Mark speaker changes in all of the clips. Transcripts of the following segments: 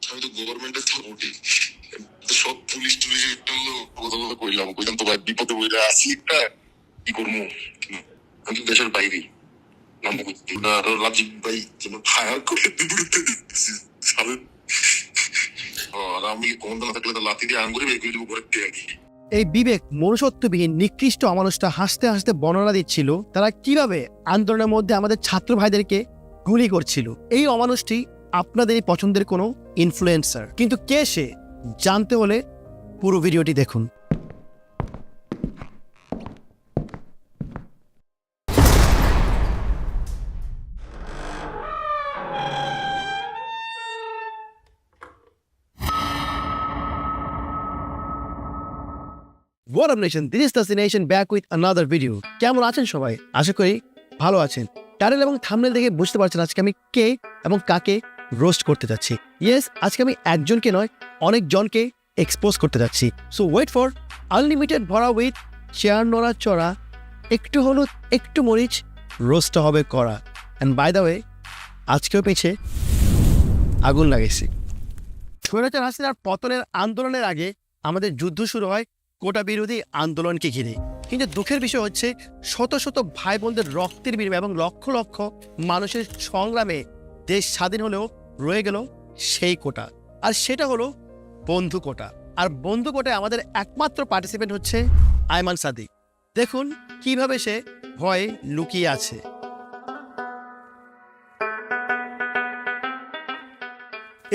Speaker 1: আমি তো গভর্নমেন্টের সাপোর্টই সব পুলিশ টুলিশ কথা কথা কইলাম তো ভাই বিপদে বইরা আসি একটা কি করবো আমি তো দেশের বাইরে নামবো রাজীব ভাই যেন ফায়ার করে বিপরীতে দিচ্ছি আর আমি কোন না থাকলে তো লাথি দিয়ে আঙ্গুরে বের করে দেবো ঘরের থেকে।
Speaker 2: এই বিবেক মনুষ্যত্ববিহীন নিকৃষ্ট অমানুষটা হাসতে হাসতে বর্ণনা দিচ্ছিল তারা কিভাবে আন্দোলনের মধ্যে আমাদের ছাত্র ভাইদেরকে গুলি করছিল। এই অমানুষটি আপনাদেরই পছন্দের কোনো ইনফ্লুয়েন্সার, কিন্তু কে সে জানতে হলে পুরো ভিডিওটি দেখুন। What up nation, this is Destination back with another video. কেমন আছেন সবাই? আশা করি ভালো আছেন। টাইটেল এবং থাম্বনেল দেখে বুঝতে পারছেন আজকে আমি কে এবং কাকে রোস্ট করতে যাচ্ছি। ইয়েস, আজকে আমি একজনকে নয় অনেকজনকে এক্সপোজ করতে যাচ্ছি। সো ওয়েট ফর আনলিমিটেড ভরা উইথ চেয়ার নড়া চড়া, একটু হলুদ একটু মরিচ, রোস্ট হবে করা। অ্যান্ড বাই দ্য ওয়ে, আজকেও পেছে আগুন লাগাইছি। স্বৈরাচার হাসিনার পতনের আন্দোলনের আগে আমাদের যুদ্ধ শুরু হয় কোটা বিরোধী আন্দোলনকে ঘিরে। কিন্তু দুঃখের বিষয় হচ্ছে শত শত ভাই বোনদের রক্তের বিনিময়ে এবং লক্ষ লক্ষ মানুষের সংগ্রামে দেশ স্বাধীন হলেও রয়ে গেল সেই কোটা, আর সেটা হলো বন্ধু কোটা। আর বন্ধু কোটায় আমাদের একমাত্র পার্টিসিপেন্ট হচ্ছে আয়মান সাদিক। দেখুন কিভাবে সে ভয়ে লুকিয়ে আছে।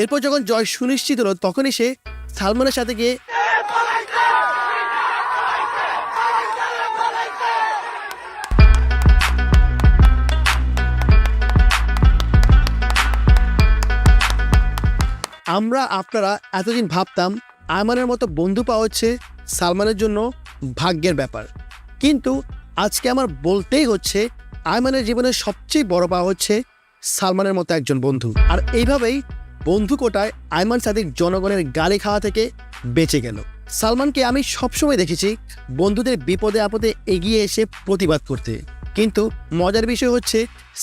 Speaker 2: এরপর যখন জয় সুনিশ্চিত হলো তখনই সে সালমানের সাথে গিয়ে আপনারা এতদিন ভাবতাম আয়মানের মতো বন্ধু পাওয়া হচ্ছে সালমানের জন্য ভাগ্যের ব্যাপার, কিন্তু আজকে আমার বলতেই হচ্ছে আয়মানের জীবনের সবচেয়ে বড় পাওয়া হচ্ছে সালমানের মতো একজন বন্ধু। আর এইভাবেই বন্ধু কোটায় আয়মান সাদিক জনগণের গালি খাওয়া থেকে বেঁচে গেল। সালমানকে আমি সবসময় দেখেছি বন্ধুদের বিপদে আপদে এগিয়ে এসে প্রতিবাদ করতে, কিন্তু মজার বিষয় হচ্ছে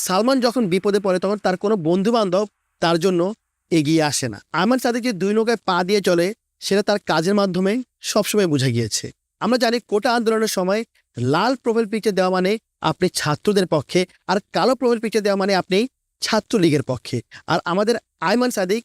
Speaker 2: সালমান যখন বিপদে পড়ে তখন তার কোনো বন্ধু বান্ধব তার জন্য এগিয়ে আসে না। আয়মান সাদিক যে দুই নৌকায় পা দিয়ে চলে সেটা তার কাজের মাধ্যমে সবসময় বোঝা গিয়েছে। আমরা জানি কোটা আন্দোলনের সময় লাল প্রোফাইল পিকচার দেওয়া মানে আপনি ছাত্রদের পক্ষে, আর কালো প্রোফাইল পিকচার দেওয়া মানে আপনি ছাত্রলীগের পক্ষে। আর আমাদের আয়মান সাদিক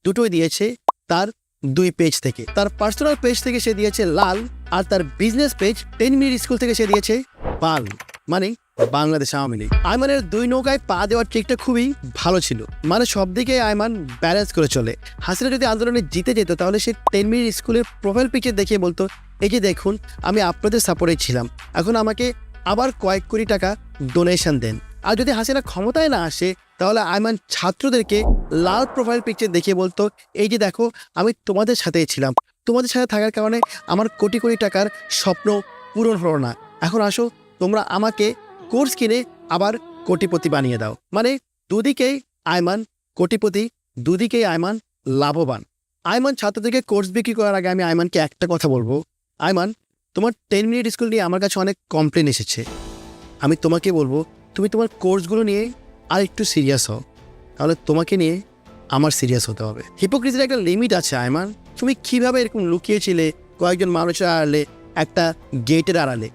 Speaker 2: দুটোই দিয়েছে তার দুই পেজ থেকে। তার পার্সোনাল পেজ থেকে সে দিয়েছে লাল, আর তার বিজনেস পেজ 10 মিনিট স্কুল থেকে সে দিয়েছে বাল, মানে বাংলাদেশ আওয়ামী লীগ। আয়মানের দুই নৌকায় পা দেওয়ার ট্রিকটা খুবই ভালো ছিল, মানে সব দিকে আয়মান ব্যালেন্স করে চলে। হাসিনা যদি আন্দোলনে জিতে যেত তাহলে সে 10 মিনিট স্কুলের প্রোফাইল পিকচার দেখিয়ে বলতো, এই যে দেখুন আমি আপনাদের সাপোর্টে ছিলাম, এখন আমাকে আবার কয়েক কোটি টাকা ডোনেশন দেন। আর যদি হাসিনা ক্ষমতায় না আসে তাহলে আয়মান ছাত্রদেরকে লাল প্রোফাইল পিকচার দেখিয়ে বলতো, এই যে দেখো আমি তোমাদের সাথেই ছিলাম, তোমাদের সাথে থাকার কারণে আমার কোটি কোটি টাকার স্বপ্ন পূরণ হলো না, এখন আসো তোমরা আমাকে কোর্স কিনে আবার কোটিপতি বানিয়ে দাও। মানে দুদিকেই আয়মান কোটিপতি, দুদিকেই আয়মান লাভবান। আয়মান ছাত্রদেরকে কোর্স বিক্রি করার আগে আমি আয়মানকে একটা কথা বলবো, আয়মান তোমার 10 মিনিট স্কুল নিয়ে আমার কাছে অনেক কমপ্লেন এসেছে, আমি তোমাকে বলবো তুমি তোমার কোর্সগুলো নিয়ে আর একটু সিরিয়াস হও, তাহলে তোমাকে নিয়ে আমার সিরিয়াস হতে হবে। হিপোক্রিসির একটা লিমিট আছে আয়মান। তুমি কিভাবে এরকম লুকিয়েছিলে কয়েকজন মানুষের আড়ালে, একটা গেটের আড়ালে?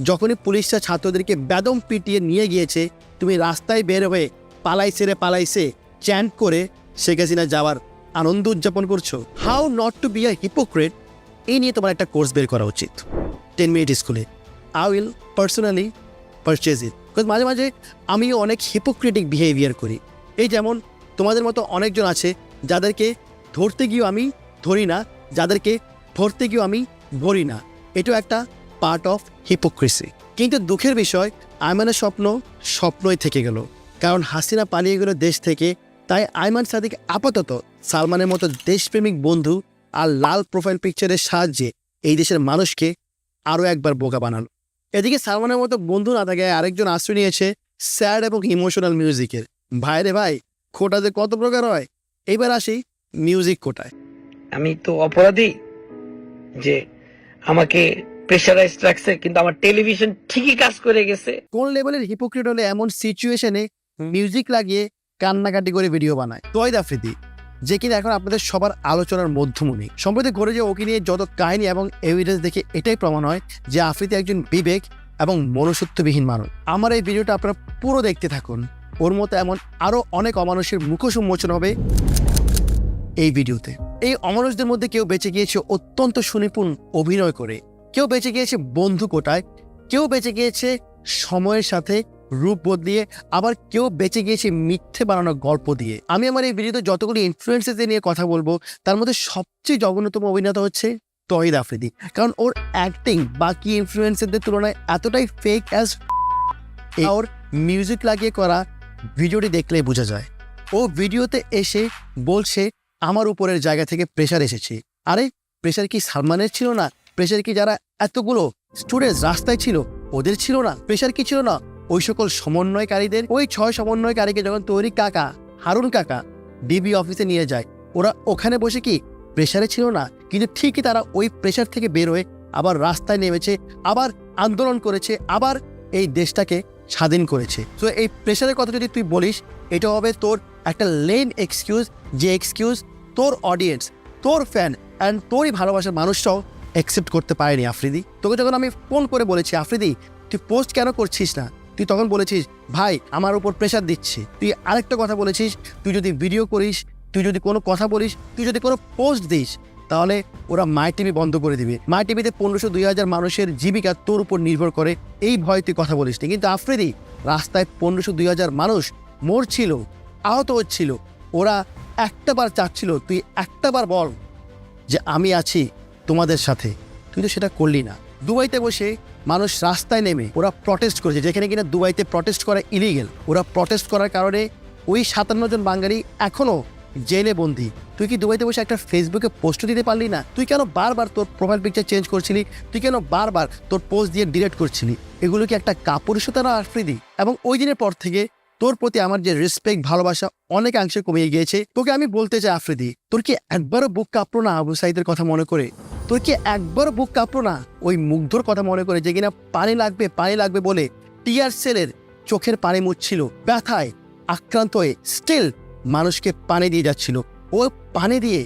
Speaker 2: যখনই পুলিশরা ছাত্রদেরকে বেদম পিটিয়ে নিয়ে গিয়েছে তুমি রাস্তায় বের হয়ে পালাইছে চ্যান্ট করে শেখ হাসিনা যাওয়ার আনন্দ উদযাপন করছো। How not to be a hypocrite, এই নিয়ে তোমার একটা কোর্স বের করা উচিত 10 মিনিট স্কুলে। I will personally purchase it, because মাঝে মাঝে আমিও অনেক হিপোক্রেটিক বিহেভিয়ার করি। এই যেমন তোমাদের মতো অনেকজন আছে যাদেরকে ধরতে গিয়েও আমি ধরি না, যাদেরকে ভরতে গিয়েও আমি ভরি না, এটাও একটা পার্ট অফ হিপোক্রেসি। কিন্তু দুঃখের বিষয় আয়মানের স্বপ্নই থেকে গেল, কারণ হাসিনা পালিয়ে গেল দেশ থেকে। তাই আয়মান সাদিক আপাতত সালমানের মতো দেশপ্রেমিক বন্ধু আর লাল প্রোফাইল পিকচারের সাহায্যে এই দেশের মানুষকে আরও একবার বোকা বানালো। এদিকে সালমানের মতো বন্ধু না থাকে আরেকজন আশ্রয় নিয়েছে স্যাড এবং ইমোশনাল মিউজিকের। ভাইরে ভাই, কোটা যে কত প্রকার হয়। এইবার আসি মিউজিক কোটায়।
Speaker 3: আমি তো অপরাধী যে আমাকে প্রেশারাইজ রাখছে, কিন্তু আমার টেলিভিশন ঠিকই কাজ করে গেছে।
Speaker 2: কোন লেভেলের হিপোক্রিট হলে এমন সিচুয়েশনে মিউজিক লাগিয়ে কান্নাকাটি করে ভিডিও বানায়? তহিদ আফ্রিদি, যে কিনা এখন আপনাদের সবার আলোচনার মধ্যমণি। সম্প্রতি ঘটে যে ওকে নিয়ে যত কাহিনী এবং এভিডেন্স দেখে এটাই প্রমাণ হয় যে আফ্রিদি একজন বিবেক এবং মনুষ্যত্ববিহীন মানুষ। আমার এই ভিডিওটা আপনারা পুরো দেখতে থাকুন, ওর মতো এমন আরও অনেক অমানুষের মুখোশ উন্মোচন হবে এই ভিডিওতে। এই অমানুষদের মধ্যে কেউ বেঁচে গিয়েছে অত্যন্ত সুনিপুণ অভিনয় করে, কেউ বেঁচে গিয়েছে বন্ধু কোটায়, কেউ বেঁচে গিয়েছে সময়ের সাথে রূপ বদলিয়ে, আবার কেউ বেঁচে গিয়েছে মিথ্যে বানানো গল্প দিয়ে। আমি আমার এই ভিডিওতে যতগুলি ইনফ্লুয়েন্সারদের নিয়ে কথা বলবো তার মধ্যে সবচেয়ে জঘন্যতম অভিনেতা হচ্ছে তহিদ আফ্রিদি, কারণ ওর অ্যাক্টিং বাকি ইনফ্লুয়েন্সারদের তুলনায় এতটাই ফেক অ্যাজ ওর মিউজিক লাগিয়ে করা ভিডিওটি দেখলেই বোঝা যায়। ও ভিডিওতে এসে বলছে আমার উপরের জায়গা থেকে প্রেশার এসেছে। আরে প্রেশার কি সালমানের ছিল না? প্রেশার কি যারা এতগুলো স্টুডেন্টস রাস্তায় ছিল ওদের ছিল না? প্রেশার কি ছিল না ওই সকল সমন্বয়কারীদের? ওই 6 সমন্বয়কারীকে যখন তৈরি কাকা হারুন কাকা ডিবি অফিসে নিয়ে যায়, ওরা ওখানে বসে কি প্রেশারে ছিল না? কিন্তু ঠিকই তারা ওই প্রেশার থেকে বের হয়ে আবার রাস্তায় নেমেছে, আবার আন্দোলন করেছে, আবার এই দেশটাকে স্বাধীন করেছে। তো এই প্রেশারের কথা যদি তুই বলিস, এটা হবে তোর একটা লেম এক্সকিউজ, যে এক্সকিউজ তোর অডিয়েন্স, তোর ফ্যান অ্যান্ড তোরই ভালোবাসার মানুষটাও অ্যাকসেপ্ট করতে পারেনি। আফ্রিদি, তোকে যখন আমি ফোন করে বলেছি আফ্রিদি তুই পোস্ট কেন করছিস না, তুই তখন বলেছিস ভাই আমার উপর প্রেশার দিচ্ছে। তুই আরেকটা কথা বলেছিস, তুই যদি ভিডিও করিস, তুই যদি কোনো কথা বলিস, তুই যদি কোনো পোস্ট দিস, তাহলে ওরা মাই টিভি বন্ধ করে দিবে। মাই টিভিতে 1500-2000 মানুষের জীবিকা তোর উপর নির্ভর করে, এই ভয় তুই কথা বলিস নি। কিন্তু আফ্রিদি, রাস্তায় 1500-2000 মানুষ মরছিল, আহত হচ্ছিল, ওরা একটাবার চাচ্ছিল তুই একটাবার বল যে আমি আছি তোমাদের সাথে, তুই তো সেটা করলি না। দুবাইতে বসে মানুষ রাস্তায় নেমে ওরা প্রটেস্ট করেছে, যেখানে কিনা দুবাইতে প্রটেস্ট করা ইলিগেল। ওরা প্রটেস্ট করার কারণে ওই 57 জন বাঙালি এখনও জেলে বন্দি। তুই কি দুবাইতে বসে একটা ফেসবুকে পোস্ট দিতে পারলি না? তুই কেন বারবার তোর প্রোফাইল পিকচার চেঞ্জ করছিলি? তুই কেন বারবার তোর পোস্ট দিয়ে ডিলিট করছিলি? এগুলো কি একটা কাপুরুষতা না আফ্রিদি? এবং ওই দিনের পর থেকে তোর প্রতি আমার যে রেসপেক্ট ভালোবাসা অনেকাংশে কমে গিয়েছে। তোকে আমি বলতে চাই আফ্রিদি, তোর কি একবারও বুক কাঁপলো না আবু সাইদের কথা মনে করে? তোর কি একবারও বুক কাঁপলো না ওই মুগ্ধর কথা মনে করে, যে কিনা পানি লাগবে বলে টিয়ার সেলের চোখের পানি মুছছিল, ব্যথায় আক্রান্ত হয়ে স্টিল মানুষকে পানি দিয়ে যাচ্ছিল, ও পানি দিয়ে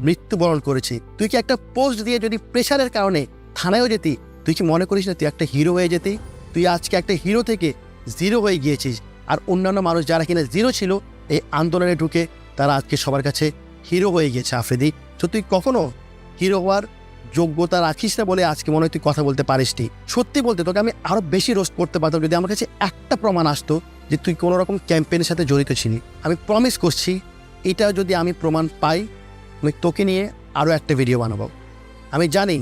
Speaker 2: মৃত্যুবরণ করেছে। তুই কি একটা পোস্ট দিয়ে যদি প্রেশারের কারণে থানায়ও যেতি, তুই কি মনে করিস না তুই একটা হিরো হয়ে যেতি? তুই আজকে একটা হিরো থেকে জিরো হয়ে গিয়েছিস, আর অন্যান্য মানুষ যারা কিনা জিরো ছিল এই আন্দোলনে ঢুকে তারা আজকে সবার কাছে হিরো হয়ে গিয়েছে। আফ্রিদি, তো তুই কখনো হিরো হওয়ার যোগ্যতা রাখিস না বলে আজকে মনে হয় তুই কথা বলতে পারিসনি। সত্যি বলতে তোকে আমি আরও বেশি রোস্ট করতে পারতাম যদি আমার কাছে একটা প্রমাণ আসতো যে তুই কোনো রকম ক্যাম্পেইনের সাথে জড়িত ছিলি। আমি প্রমিস করছি, এটা যদি আমি প্রমাণ পাই, আমি তোকে নিয়ে আরও একটা ভিডিও বানাবো। আমি জানি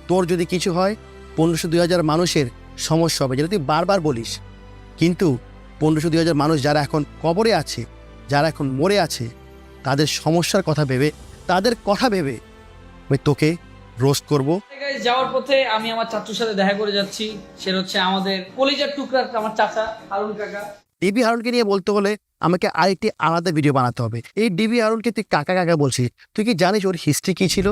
Speaker 2: তোর যদি কিছু হয় 1500-2000 মানুষের সমস্যা হবে, যেটা তুই বারবার বলিস। কিন্তু 1500-2000 মানুষ যারা এখন কবরে আছে, যারা এখন মরে আছে, তাদের সমস্যার কথা ভেবে, তাদের কথা ভেবে আমি তোকে রোস্ট করবো।
Speaker 4: যাওয়ার পথে আমি আমার চাচুর সাথে দেখা করে যাচ্ছি। সে হচ্ছে আমাদের কলিজার টুকরার আমার চাচা হারুন কাকা।
Speaker 2: ডিবি হারুনকে নিয়ে বলতে হলে আমাকে আরেকটি আলাদা ভিডিও বানাতে হবে। এই ডিবি হারুনকে তুই কাকা কাকা বলছিস, তুই কি জানিস ওর হিস্ট্রি কী ছিল?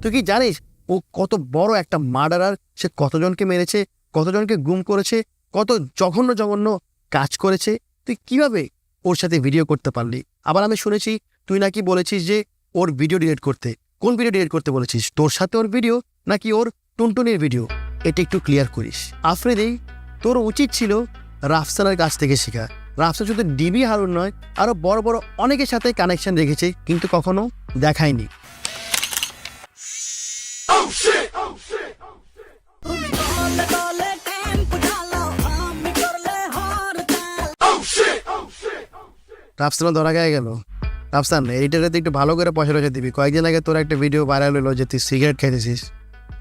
Speaker 2: তুই কি জানিস ও কত বড় একটা মার্ডারার? সে কতজনকে মেরেছে, কতজনকে গুম করেছে, কত জঘন্য জঘন্য কাজ করেছে? তুই কিভাবে ওর সাথে ভিডিও করতে পারলি? আবার আমি শুনেছি তুই নাকি বলেছিস যে ওর ভিডিও ডিলিট করতে। কোন ভিডিও ডিলিট করতে বলেছিস? তোর সাথে ওর ভিডিও নাকি ওর টুনটুনির ভিডিও? এটা একটু ক্লিয়ার করিস। আফ্রিদি, তোর উচিত ছিল রাফসানের কাছ থেকে শেখা। রাফসান শুধু ডিবি হারুন নয়, আরও বড় বড় অনেকের সাথে কানেকশন রেখেছে, কিন্তু কখনো দেখায়নি। রাফসানও ধরা গায়ে গেল। রাফসান, এডিটারে একটু ভালো করে পয়সা টয়সা দিবি। কয়েকদিন আগে তোর একটা ভিডিও ভাইরাল হলো যে তুই সিগারেট খাইতেছিস,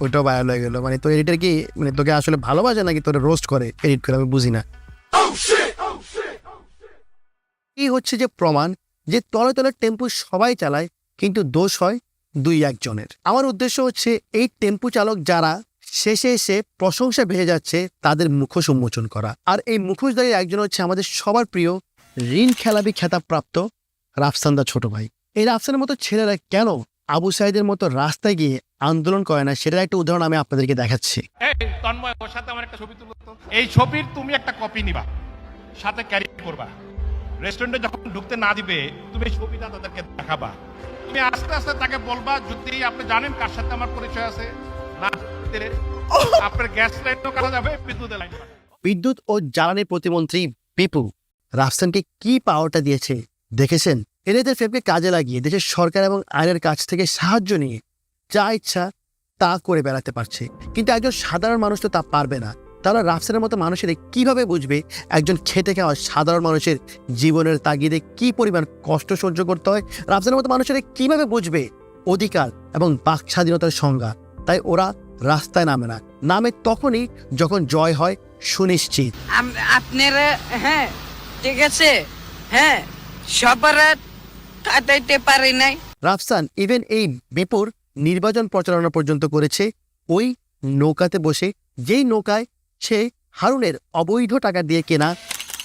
Speaker 2: ওইটাও ভাইরাল হয়ে গেলো। মানে তোর এডিটার কি মানে তোকে আসলে ভালোবাসে নাকি তোর রোস্ট করে এডিট করে? আমি বুঝি না। কি হচ্ছে যে প্রমাণ যে তলে তলে টেম্পু সবাই চালায়, কিন্তু দোষ হয় 2-1 জনের। আমার উদ্দেশ্য হচ্ছে এই টেম্পু চালক যারা শেষে এসে প্রশংসা ভেসে যাচ্ছে তাদের মুখোশ উন্মোচন করা। আর এই মুখোশধারী একজন হচ্ছে আমাদের সবার প্রিয় ঋণ খেলাবি খেতাবপ্রাপ্ত রাফসানদা ছোট ভাই। এই রাফসানের মতো ছেলেরা কেন আবু সাইদের মতো রাস্তায় গিয়ে আন্দোলন করে না, সেটার একটা উদাহরণ আমি আপনাদেরকে দেখাচ্ছি।
Speaker 5: তন্ময়, ওর সাথে আমার একটা ছবি তুলো তো। এই ছবির তুমি একটা কপি নিবা, সাথে ক্যারি করবা, রেস্টুরেন্টে যখন ঢুকতে না দিবে তুমি এই ছবিটা তাদেরকে দেখাবা, তুমি আস্তে আস্তে তাকে বলবা যদি আপনি জানেন কার সাথে আমার পরিচয় আছে, না জানলে আপনার গ্যাস লাইনও কাটা যাবে, বিদ্যুতের লাইন।
Speaker 2: বিদ্যুৎ ও জ্বালানি প্রতিমন্ত্রী বিপু রাফসানকে কি পাওয়ারটা দিয়েছে দেখেছেন? এদের ফেপকে কাজে লাগিয়ে দেশের সরকার এবং আইনের কাছ থেকে সাহায্য নিয়ে যা ইচ্ছা তা করে বেড়াতে পারছে। কিন্তু একজন সাধারণ মানুষ তো তা পারবে না। তারা রাফসানের মতো মানুষের কিভাবে বুঝবে একজন খেটে খাওয়া সাধারণ মানুষের জীবনের তাগিদে কি পরিমাণ কষ্ট সহ্য করতে হয়? রাফসানের মতো মানুষের কিভাবে বুঝবে অধিকার এবং বাক স্বাধীনতার সংজ্ঞা? তাই ওরা রাস্তায় নামে না, নামে তখনই যখন জয় হয় সুনিশ্চিত।
Speaker 6: আপনারা হ্যাঁ ঠিক আছে, হ্যাঁ সবার কাটাইতে পারি নাই।
Speaker 2: রাফসান ইভেন এই বিপুর নির্বাচন প্রচারণা পর্যন্ত করেছে ওই নৌকাতে বসে, যেই নৌকায় সে হারুনের অবৈধ টাকা দিয়ে কেনা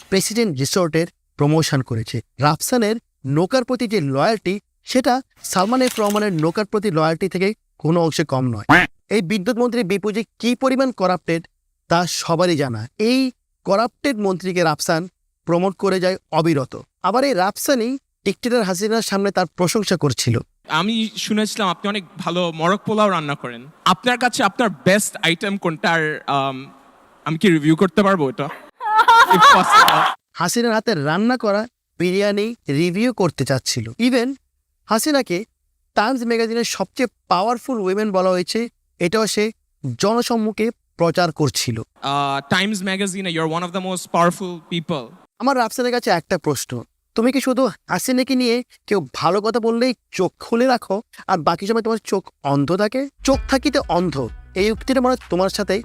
Speaker 2: প্রেসিডেন্ট রিসোর্টের প্রমোশন করেছে। রাফসানের নৌকার প্রতি যে লয়্যালটি, সেটা সালমান এফ রহমানের নৌকার প্রতি লয়্যালটি থেকে কোনো অংশে কম নয়। এই বিদ্যুৎ মন্ত্রী বিপু যে কি পরিমাণ করাপ্টেড তা সবারই জানা। এই করাপ্টেড মন্ত্রীকে রাফসান প্রমোট করে যায় অবিরত। আবার এই রাফসানই ডিক্টেটর হাসিনার সামনে তার প্রশংসা করছিল।
Speaker 7: আমি শুনেছিলাম আপনি অনেক ভালো মরক পোলাও রান্না করেন। আপনার কাছে আপনার বেস্ট আইটেম কোনটা? আর আমি কি রিভিউ করতে পারবো এটা? If possible?
Speaker 2: হাসিনার হাতে রান্না করা বিরিয়ানি রিভিউ করতে চাচ্ছিল। ইভেন হাসিনাকে টাইমস ম্যাগাজিনের সবচেয়ে পাওয়ারফুল উইমেন বলা হয়েছে, এটাও সে জনসম্মুখে প্রচার করছিল।
Speaker 7: Times Magazine, you're one of the most powerful people.
Speaker 2: আমার রাফসানের কাছে একটা প্রশ্ন, তুমি কি শুধু হাসিনাকে নিয়ে কেউ ভালো কথা বললেই চোখ খুলে রাখো আর বাকি সময় তোমার চোখ অন্ধ থাকে? চোখ থাকিতে অন্ধ, এই উক্তিটা মনে হয় তোমার সাথে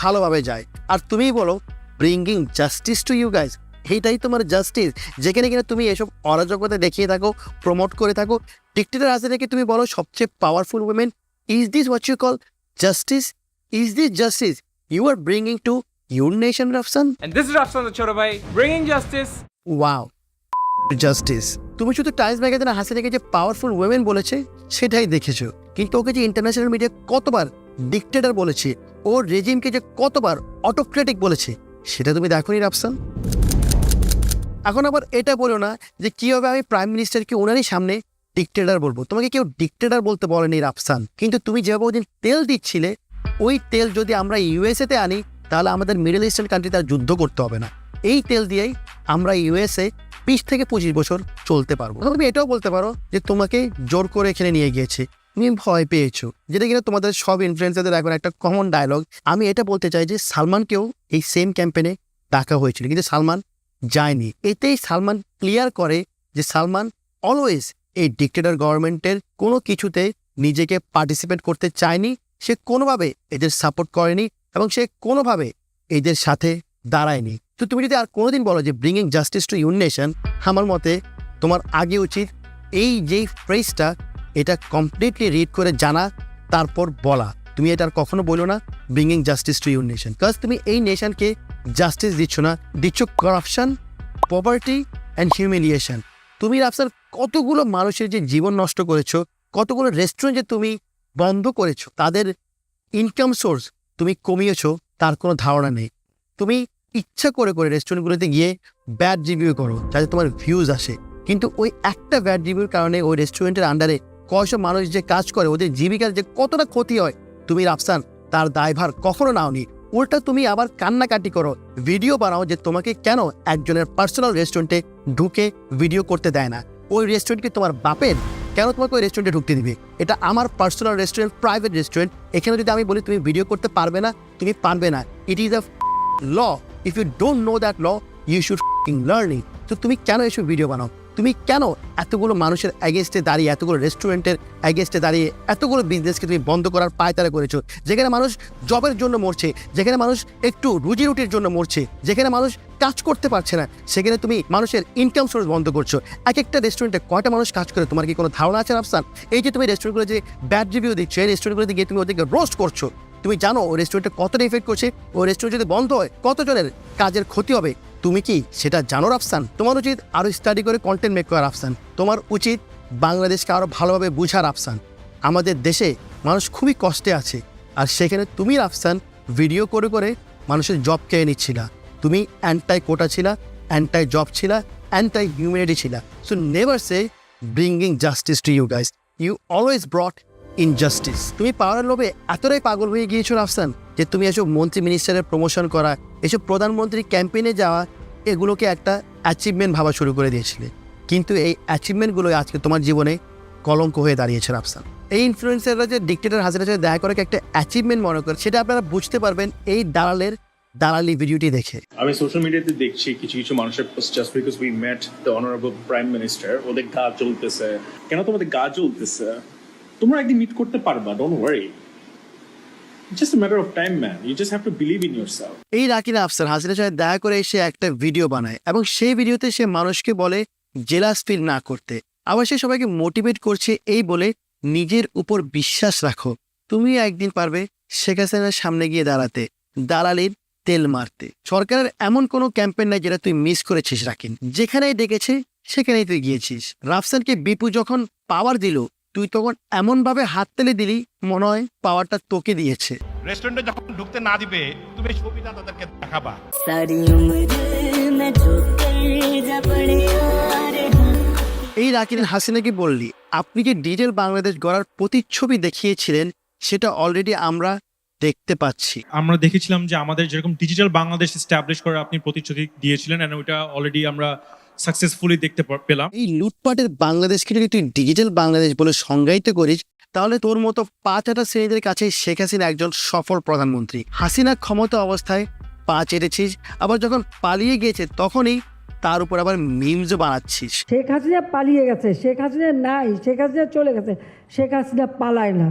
Speaker 2: ভালোভাবে যায়। আর তুমিই বলো bringing justice to you guys, এইটাই তোমার জাস্টিস, যেখানে কিনা তুমি এসব অরাজকতা দেখিয়ে থাকো, প্রমোট করে থাকো। ডিক্টেটর হাসিনাকে তুমি বলো সবচেয়ে powerful women. Is this what you call justice? Is this justice you are bringing to your nation, Rafsan?
Speaker 8: And this is Rafsan the Chota Bhai, bringing justice.
Speaker 2: Wow, justice. তুমি শুধু টাইমস ম্যাগাজিনে হাসিনাকে যে পাওয়ারফুল উইমেন বলেছে সেটাই দেখেছো, কিন্তু ওকে যে international media কতবার ডিক্টেটর বলেছে, ওর রেজিমকে যে কতবার অটোক্রেটিক বলেছে সেটা তুমি দেখোনি রাফসান। এখন আবার এটা বলো না যে কীভাবে আমি প্রাইম মিনিস্টারকে ওনারই সামনে ডিক্টেটর বলবো। তোমাকে কেউ ডিক্টেটর বলতে বলেনি রাফসান, কিন্তু তুমি যেভাবে ওদিন তেল দিচ্ছিলে, ওই তেল যদি আমরা ইউএসএতে আনি তাহলে আমাদের মিডল ইস্টার্ন কান্ট্রিতে আর যুদ্ধ করতে হবে না। এই তেল দিয়েই আমরা ইউএসএ 20 থেকে 25 বছর চলতে পারবো। তুমি এটাও বলতে পারো যে তোমাকে জোর করে এখানে নিয়ে গিয়েছে, তুমি ভয় পেয়েছো, যেটা কিনা তোমাদের সব ইনফ্লুয়েন্সারদের এখন একটা কমন ডায়লগ। আমি এটা বলতে চাই যে সালমানকেও এই সেম ক্যাম্পেনে ডাকা হয়েছিল, কিন্তু সালমান যায়নি। এতেই সালমান ক্লিয়ার করে যে সালমান অলওয়েজ এই ডিক্টেটর গভর্নমেন্টের কোনো কিছুতে নিজেকে পার্টিসিপেট করতে চায়নি। সে কোনোভাবে এদের সাপোর্ট করেনি এবং সে কোনোভাবে এদের সাথে দাঁড়ায়নি। তো তুমি যদি আর কোনোদিন বলো যে bringing justice two your nation, আমার মতে তোমার আগে উচিত এই যেই ফ্রেজটা এটা কমপ্লিটলি রিড করে জানা, তারপর বলা। তুমি এটা আর কখনো বলো না bringing justice two your nation, কারণ তুমি এই নেশনকে জাস্টিস দিচ্ছ না, দিচ্ছ করাপশন, পভার্টি অ্যান্ড হিউমিলিয়েশন। তুমি রাফসান কতগুলো মানুষের যে জীবন নষ্ট করেছো, কতগুলো রেস্টুরেন্ট যে তুমি বন্ধ করেছো, তাদের ইনকাম সোর্স তুমি কমিয়েছো, তার কোনো ধারণা নেই। তুমি ইচ্ছা করে করে রেস্টুরেন্টগুলোতে গিয়ে ব্যাড রিভিউ করো যাতে তোমার ভিউজ আসে, কিন্তু ওই একটা ব্যাড রিভিউর কারণে ওই রেস্টুরেন্টের আন্ডারে কয়শো মানুষ যে কাজ করে, ওদের জীবিকার যে কতটা ক্ষতি হয়, তুমি রাফসান তার দায়ভার কখনো নাওনি। উল্টা তুমি আবার কান্নাকাটি করো, ভিডিও বানাও যে তোমাকে কেন একজনের পার্সোনাল রেস্টুরেন্টে ঢুকে ভিডিও করতে দেয় না। ওই রেস্টুরেন্টকে তোমার বাপের, কেন তোমাকে ওই রেস্টুরেন্টে ঢুকতে দিবে? এটা আমার পার্সোনাল রেস্টুরেন্ট, প্রাইভেট রেস্টুরেন্ট। এখানে যদি আমি বলি তুমি ভিডিও করতে পারবে না, তুমি পারবে না। It is a law. If you don't know that law, you should learn it. তো তুমি কেন এসব ভিডিও বানাও? তুমি কেন এতগুলো মানুষের অ্যাগেনস্টে দাঁড়িয়ে, এতগুলো রেস্টুরেন্টের অ্যাগেনস্টে দাঁড়িয়ে এতগুলো বিজনেসকে তুমি বন্ধ করার পায়তারা করেছো? যেখানে মানুষ জবের জন্য মরছে, যেখানে মানুষ একটু রুজি রুটির জন্য মরছে, যেখানে মানুষ কাজ করতে পারছে না, সেখানে তুমি মানুষের ইনকাম সোর্স বন্ধ করছো। এক একটা রেস্টুরেন্টে কয়টা মানুষ কাজ করে তোমার কি কোনো ধারণা আছে রাফসান? এই যে তুমি রেস্টুরেন্টগুলো যে ব্যাড রিভিউ দিচ্ছ, এই রেস্টুরেন্টগুলোতে গিয়ে তুমি ওদেরকে রোস্ট করছো, তুমি জানো ওই রেস্টুরেন্টে কতটা ইফেক্ট করছে? ওই রেস্টুরেন্ট যদি বন্ধ হয় কতজনের কাজের ক্ষতি হবে? তুমি কি সেটা জানো রাফসান? তোমার উচিত আরও স্টাডি করে কন্টেন্ট মেক করা রাফসান। তোমার উচিত বাংলাদেশকে আরও ভালোভাবে বুঝা রাফসান। আমাদের দেশে মানুষ খুবই কষ্টে আছে, আর সেখানে তুমি রাফসান ভিডিও করে করে মানুষের জব কেড়ে নিচ্ছিলা। তুমি অ্যান্টাই কোটা ছিলা, অ্যান্টাই জব ছিলা, anti-humanity ছিলা। So never say bringing justice to you guys. You always brought injustice. তুমি পাওয়ার লোভে এতটাই পাগল হয়ে গিয়েছো রাফসান যে তুমি এসব মন্ত্রী মিনিস্টারের প্রমোশন করা, এসব প্রধানমন্ত্রী ক্যাম্পেইনে যাওয়া, এগুলোকে একটা অ্যাচিভমেন্ট ভাবা শুরু করে দিয়েছিলে। কিন্তু এই অ্যাচিভমেন্টগুলো আজকে তোমার জীবনে কলঙ্ক হয়ে দাঁড়িয়েছে রাফসান। এই ইনফ্লুয়েন্সাররা যে ডিক্টেটর হাসিনার সাথে দেখা করে একটা অ্যাচিভমেন্ট মনে করে, সেটা আপনারা বুঝতে পারবেন এই দালালি ভিডিওটি দেখে।
Speaker 9: আমি সোশ্যাল মিডিয়াতে দেখছি কিছু কিছু মানুষের post, just because we mate the honourable prime minister, ওদের গা জ্বলতেছে। কেন তোমাদের গা জ্বলতেছে? তোমরা একদিন মিট করতে পারবা, don't worry, just a matter of time man, you just have to believe in yourself.
Speaker 2: এই রাকিনা আফসার হাসিনার সাথে দেখা করে এসে একটা ভিডিও বানায় এবং সেই ভিডিওতে সে মানুষকে বলে জেলাস ফিল না করতে। আবার সে সবাইকে মোটিভেট করছে এই বলে নিজের উপর বিশ্বাস রাখো, তুমি একদিন পারবে শেখ হাসিনার সামনে গিয়ে দাঁড়াতে, দালালির তেল মারতে। সরকারের এমন কোনো ক্যাম্পেইন নাই যেটা তুই মিস করেছিস রাকিন। যেখানেই ডেকেছে সেখানেই তুই গিয়েছিস। রাফসানকে বিপু যখন পাওয়ার দিল, তুই তখন এমনভাবে হাত তেলে দিলি মনে হয় পাওয়ারটা তোকে দিয়েছে।
Speaker 5: রেস্টুরেন্টে যখন ঢুকতে না দিবে তুমি ছবিটা তাদেরকে দেখাবা।
Speaker 2: এই রাকিন হাসিনাকে বললি আপনি যে ডিজিটাল বাংলাদেশ গড়ার প্রতিচ্ছবি দেখিয়েছিলেন সেটা অলরেডি আমরা দেখতে পাচ্ছি।
Speaker 10: আমরা দেখেছিলাম যে আমাদের যেরকম ডিজিটাল বাংলাদেশ এস্টাবলিশ করে আপনি প্রতিশ্রুতি দিয়েছিলেন, এন্ড ওইটা অলরেডি আমরা সাকসেসফুলি দেখতে পেলাম।
Speaker 2: এই লুটপাটের বাংলাদেশকে যদি তুই ডিজিটাল বাংলাদেশ বলে সংজ্ঞায়িত করিস, তাহলে তোর মতো পা চাটা শ্রেণীদের কাছে শেখ হাসিনা একজন সফল প্রধানমন্ত্রী। হাসিনা ক্ষমতা অবস্থায় পা চেটেছিস, আবার যখন পালিয়ে গিয়েছে তখনই তার উপর আবার মিমসও বানাচ্ছিস।
Speaker 11: শেখ হাসিনা পালিয়ে গেছে, শেখ হাসিনা নাই, শেখ হাসিনা চলে গেছে, শেখ হাসিনা পালায় না।